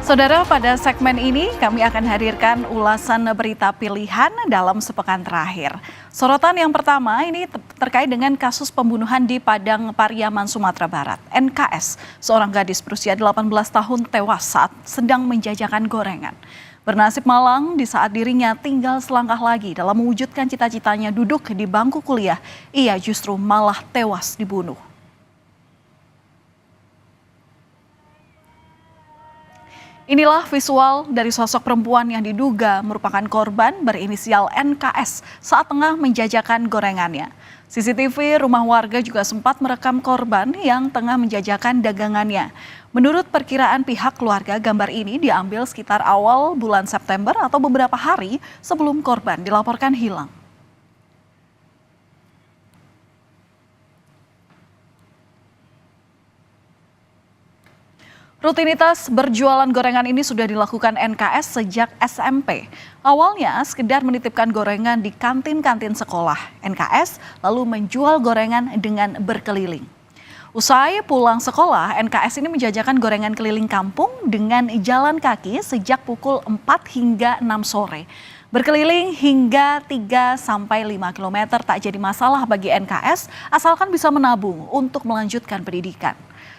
Saudara, pada segmen ini kami akan hadirkan ulasan berita pilihan dalam sepekan terakhir. Sorotan yang pertama ini terkait dengan kasus pembunuhan di Padang Pariaman, Sumatera Barat. NKS, seorang gadis berusia 18 tahun tewas saat sedang menjajakan gorengan. Bernasib malang di saat dirinya tinggal selangkah lagi dalam mewujudkan cita-citanya duduk di bangku kuliah, ia justru malah tewas dibunuh. Inilah visual dari sosok perempuan yang diduga merupakan korban berinisial NKS saat tengah menjajakan gorengannya. CCTV rumah warga juga sempat merekam korban yang tengah menjajakan dagangannya. Menurut perkiraan pihak keluarga, gambar ini diambil sekitar awal bulan September atau beberapa hari sebelum korban dilaporkan hilang. Rutinitas berjualan gorengan ini sudah dilakukan NKS sejak SMP. Awalnya sekedar menitipkan gorengan di kantin-kantin sekolah. NKS lalu menjual gorengan dengan berkeliling. Usai pulang sekolah, NKS ini menjajakan gorengan keliling kampung dengan jalan kaki sejak pukul 4 hingga 6 sore. Berkeliling hingga 3-5 km tak jadi masalah bagi NKS asalkan bisa menabung untuk melanjutkan pendidikan.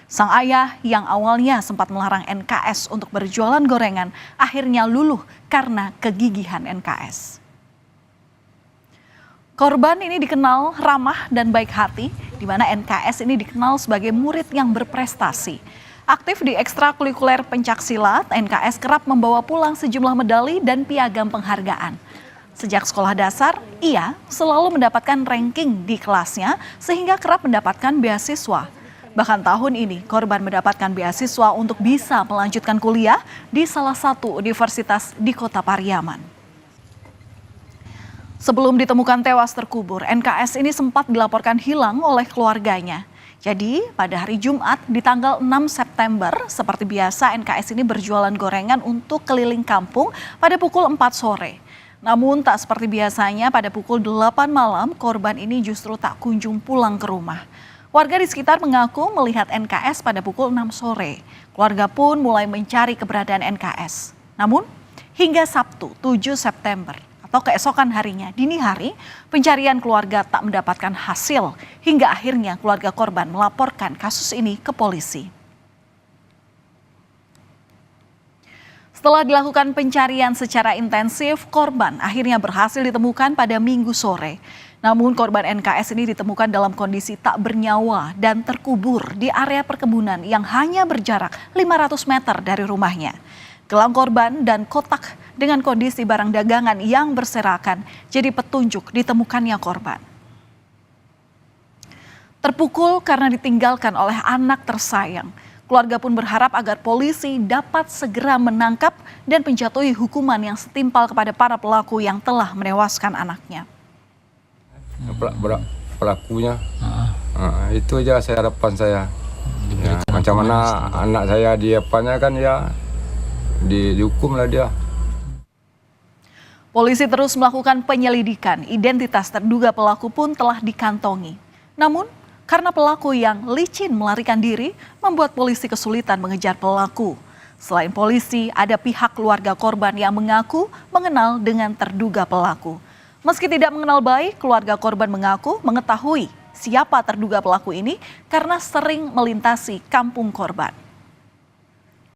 Sang ayah yang awalnya sempat melarang NKS untuk berjualan gorengan akhirnya luluh karena kegigihan NKS. Korban ini dikenal ramah dan baik hati, di mana NKS ini dikenal sebagai murid yang berprestasi. Aktif di ekstrakurikuler pencaksilat, NKS kerap membawa pulang sejumlah medali dan piagam penghargaan. Sejak sekolah dasar, ia selalu mendapatkan ranking di kelasnya sehingga kerap mendapatkan beasiswa. Bahkan tahun ini korban mendapatkan beasiswa untuk bisa melanjutkan kuliah di salah satu universitas di Kota Pariaman. Sebelum ditemukan tewas terkubur, NKS ini sempat dilaporkan hilang oleh keluarganya. Jadi pada hari Jumat di tanggal 6 September, seperti biasa NKS ini berjualan gorengan untuk keliling kampung pada pukul 4 sore. Namun tak seperti biasanya pada pukul 8 malam korban ini justru tak kunjung pulang ke rumah. Warga di sekitar mengaku melihat NKS pada pukul 6 sore. Keluarga pun mulai mencari keberadaan NKS. Namun, hingga Sabtu 7 September atau keesokan harinya, dini hari, pencarian keluarga tak mendapatkan hasil. Hingga akhirnya keluarga korban melaporkan kasus ini ke polisi. Setelah dilakukan pencarian secara intensif, korban akhirnya berhasil ditemukan pada Minggu sore. Namun korban NKS ini ditemukan dalam kondisi tak bernyawa dan terkubur di area perkebunan yang hanya berjarak 500 meter dari rumahnya. Gelang korban dan kotak dengan kondisi barang dagangan yang berserakan jadi petunjuk ditemukannya korban. Terpukul karena ditinggalkan oleh anak tersayang, keluarga pun berharap agar polisi dapat segera menangkap dan menjatuhi hukuman yang setimpal kepada para pelaku yang telah menewaskan anaknya. Pelakunya itu aja harapan saya ya, macam mana anak saya diapanya kan ya dihukum lah dia. Polisi terus melakukan penyelidikan, identitas terduga pelaku pun telah dikantongi. Namun karena pelaku yang licin melarikan diri membuat polisi kesulitan mengejar pelaku. Selain polisi, ada pihak keluarga korban yang mengaku mengenal dengan terduga pelaku. Meski tidak mengenal baik, keluarga korban mengaku mengetahui siapa terduga pelaku ini karena sering melintasi kampung korban.